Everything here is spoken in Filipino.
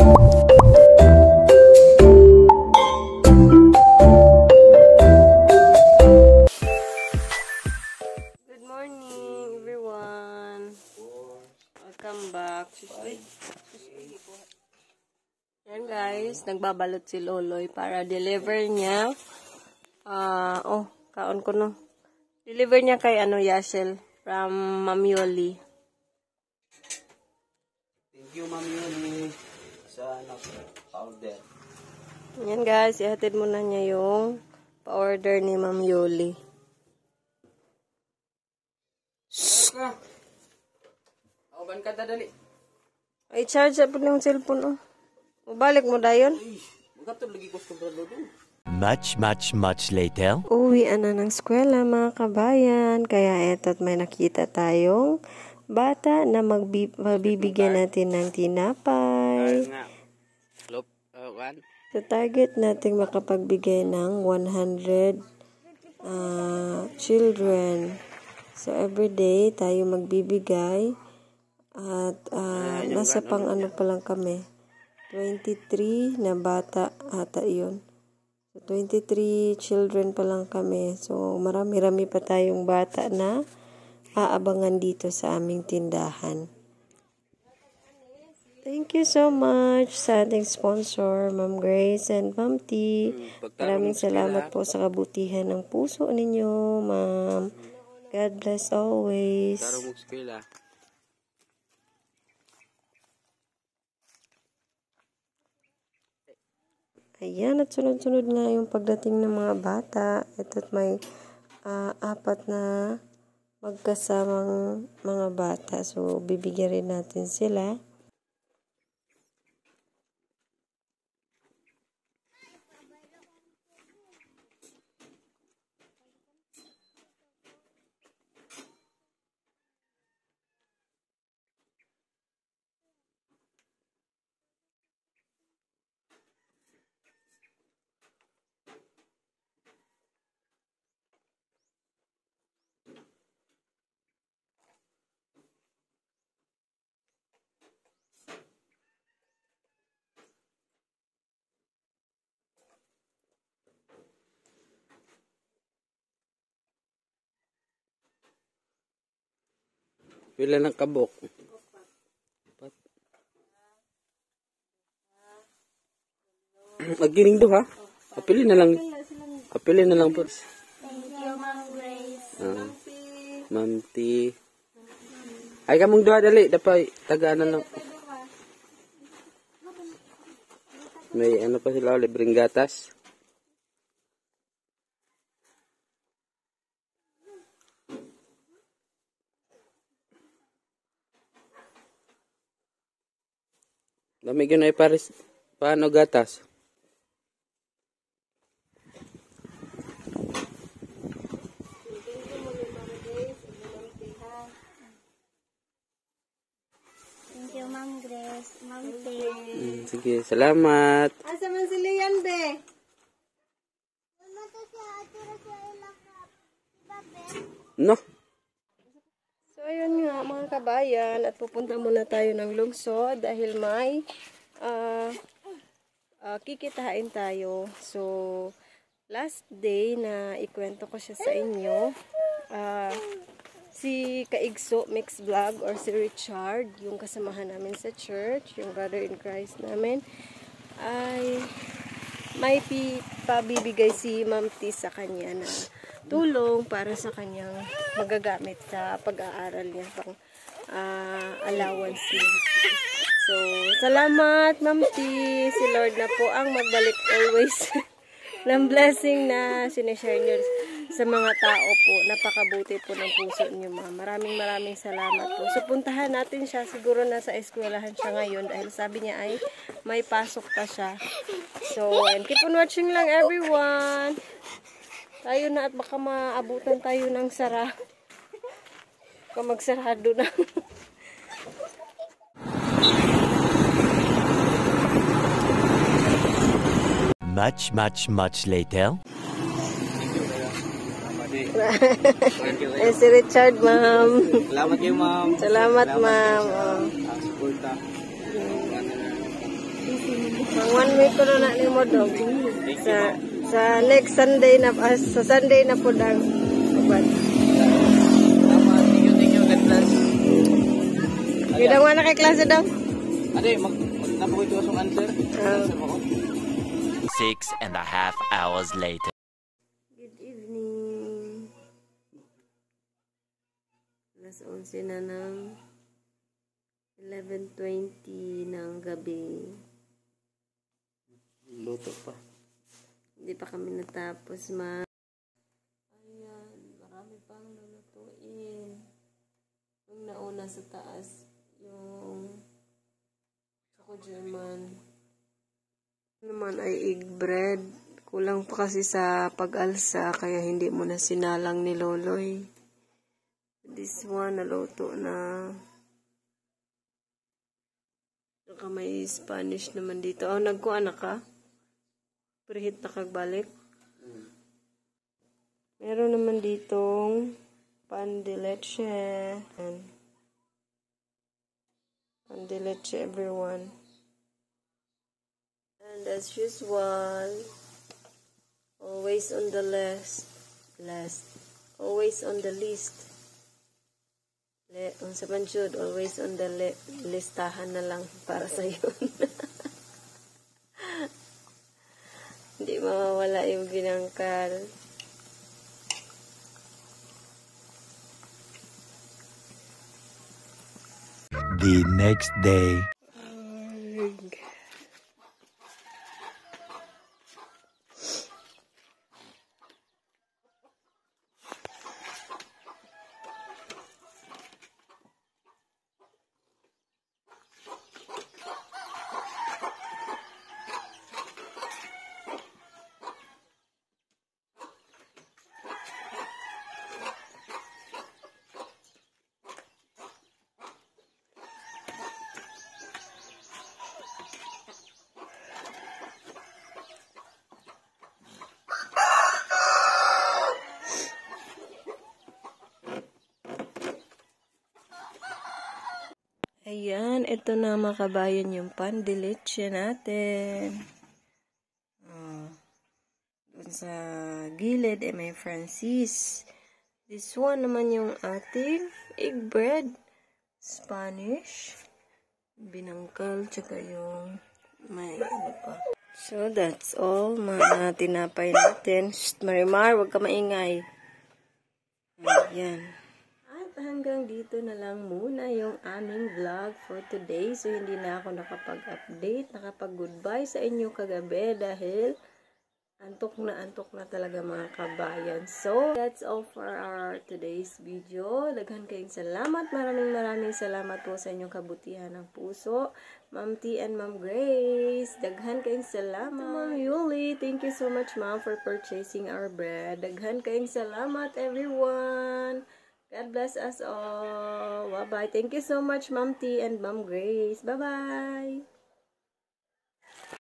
Good morning, everyone. Welcome back. Yan guys, nagbabalot si Loloy para deliver niya. Kaon ko no. Deliver niya kay Yashel from Ma'am Yoli. Thank you, Ma'am Yoli, sa powder. Yan guys, ihatid muna niya yung pa-order ni Ma'am Yoli. Auban ka dadali. Ay, charge po ng cellphone, oh. Mabalik mo dayon. Much later. Uwi na ng eskwela mga kabayan. Kaya eto't may nakita tayong bata na mabibigyan natin ng tinapay. Sa target natin makapagbigay ng 100 children. So everyday tayo magbibigay. At nasa pang pa lang kami. 23 na bata ata yun. So, 23 children pa lang kami. So, marami-rami pa tayong bata na aabangan dito sa aming tindahan. Thank you so much sa ating sponsor, Ma'am Grace and Ma'am T. Maraming salamat po sa kabutihan ng puso ninyo, Ma'am. God bless always. Ayan, at sunod-sunod nga yung pagdating ng mga bata. Ito't may 4 na magkasamang mga bata. So, bibigyan rin natin sila. Pila ng kabok. Magining do ha. Apilin na lang. Apilin na lang po. Thank you, Ma'am Grace. Ma'am T. Ay kamong duha dali, dapat tagaan na lang. May pa sila, libreng gatas. Dami yun ay pares. Paano gatas? Thank you, Ma'am Grace. Ma'am T. Sige, salamat. Asa man sila yan, be? No. So, ayun nga mga kabayan, at pupunta muna tayo ng lungsod dahil may kikitain tayo. So, last day na ikwento ko siya sa inyo, si Kaigso Mix Vlog or si Richard, yung kasamahan namin sa church, yung brother in Christ namin, ay may pabibigay si Ma'am T sa kanya na tulong para sa kanyang magagamit sa pag-aaral niya, pang allowance niya. So, salamat Ma'am T. Si Lord na po ang magbalik always ng blessing na sinishare niyo sa mga tao po. Napakabuti po ng puso niyo, Ma'am. Maraming salamat po. So, puntahan natin siya. Siguro nasa eskwelahan siya ngayon dahil sabi niya ay may pasok pa siya. So, and keep on watching lang everyone. Tayo na at baka maabutan tayo ng sara. Baka magsarado na. Much later. Si Richard, Ma'am. Salamat kayo, Ma'am. Salamat, Ma'am. Pang 1 week ko na ni mo dog. Sa next Sunday na, sa Sunday na po lang. Uban. Thank you, God bless. Gidang na kay klase daw? Ade, magnapoy ko sa answer. Answer mo ko. 6.5 hours later. Good evening. Alas 11 na ng 11:20 ng gabi. Luto pa. Hindi pa kami natapos Ayan, marami pang lulutuin. Yung nauna sa taas, yung Choco German. Naman ay egg bread. Kulang pa kasi sa pag-alsa, kaya hindi mo na sinalang ni Loloy. This one, naluto na. Saka may Spanish naman dito. Oh, nagkuha na ka? Prehit na kagbalik. Meron naman ditong pan de leche. Pan de leche, everyone. And as usual, always on the always on the list. Unsa man jud, always on the listahan na lang para sa yun. Hindi mawawala yung ginangkal. The next day. Ayan, ito na mga kabayan yung pan de leche natin. Doon sa gilid ay may Francis. This one naman yung ating egg bread. Spanish. Binangkal, tsaka yung may ano pa. So, that's all. Mga tinapay natin. Shh, Marimar, huwag ka maingay. Ayan. At hanggang dito na lang muna yung aming vlog for today. So, hindi na ako nakapag-update, nakapag-goodbye sa inyo kagabi dahil antok na talaga mga kabayan. So, that's all for our today's video. Daghan kayong salamat. Maraming salamat po sa inyong kabutihan ng puso. Ma'am T and Ma'am Grace. Daghan kayong salamat. Ma'am Yuli, thank you so much, Ma'am, for purchasing our bread. Daghan kayong salamat, everyone. God bless us all. Bye-bye. Thank you so much, Ma'am T and Ma'am Grace. Bye-bye.